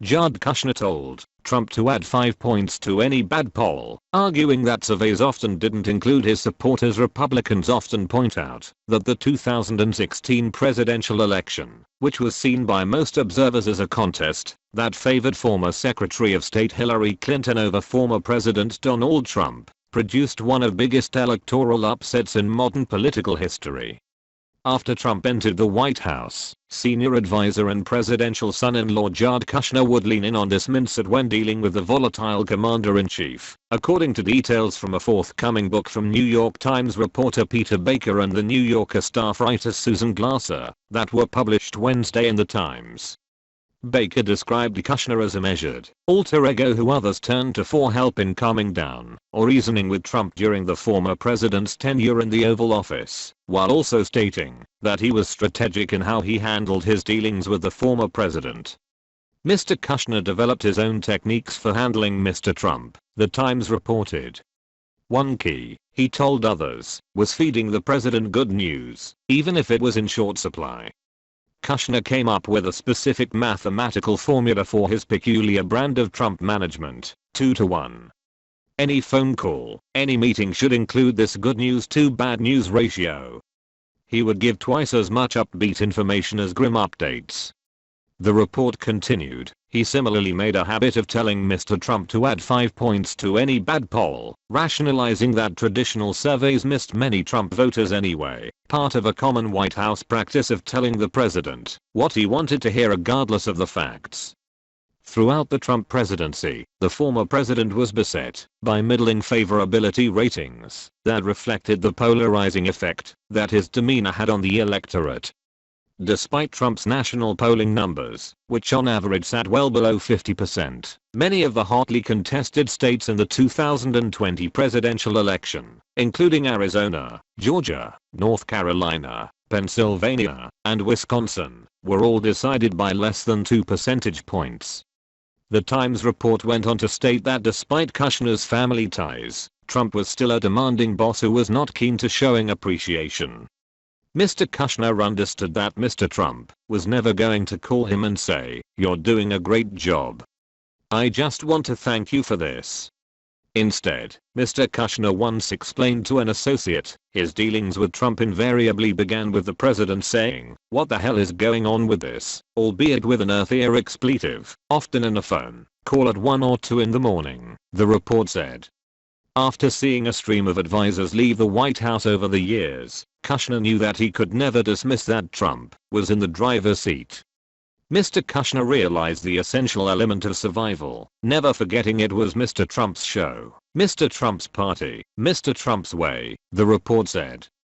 Jared Kushner told Trump to add 5 points to any bad poll, arguing that surveys often didn't include his supporters. Republicans often point out that the 2016 presidential election, which was seen by most observers as a contest that favored former Secretary of State Hillary Clinton over former President Donald Trump, produced one of the biggest electoral upsets in modern political history. After Trump entered the White House, senior advisor and presidential son-in-law Jared Kushner would lean in on this mindset when dealing with the volatile commander-in-chief, according to details from a forthcoming book from New York Times reporter Peter Baker and the New Yorker staff writer Susan Glasser, that were published Wednesday in the Times. Baker described Kushner as a measured alter ego who others turned to for help in calming down or reasoning with Trump during the former president's tenure in the Oval Office, while also stating that he was strategic in how he handled his dealings with the former president. Mr. Kushner developed his own techniques for handling Mr. Trump, the Times reported. One key, he told others, was feeding the president good news, even if it was in short supply. Kushner came up with a specific mathematical formula for his peculiar brand of Trump management, 2-to-1. Any phone call, any meeting should include this good news to bad news ratio. He would give twice as much upbeat information as grim updates. The report continued, he similarly made a habit of telling Mr. Trump to add 5 points to any bad poll, rationalizing that traditional surveys missed many Trump voters anyway, part of a common White House practice of telling the president what he wanted to hear regardless of the facts. Throughout the Trump presidency, the former president was beset by middling favorability ratings that reflected the polarizing effect that his demeanor had on the electorate. Despite Trump's national polling numbers, which on average sat well below 50%, many of the hotly contested states in the 2020 presidential election, including Arizona, Georgia, North Carolina, Pennsylvania, and Wisconsin, were all decided by less than 2 percentage points. The Times report went on to state that despite Kushner's family ties, Trump was still a demanding boss who was not keen to showing appreciation. Mr. Kushner understood that Mr. Trump was never going to call him and say, "You're doing a great job. I just want to thank you for this." Instead, Mr. Kushner once explained to an associate, his dealings with Trump invariably began with the president saying, "What the hell is going on with this?" albeit with an earthier expletive, often in a phone call at 1 or 2 in the morning, the report said. After seeing a stream of advisors leave the White House over the years, Kushner knew that he could never dismiss that Trump was in the driver's seat. Mr. Kushner realized the essential element of survival, never forgetting it was Mr. Trump's show, Mr. Trump's party, Mr. Trump's way, the report said.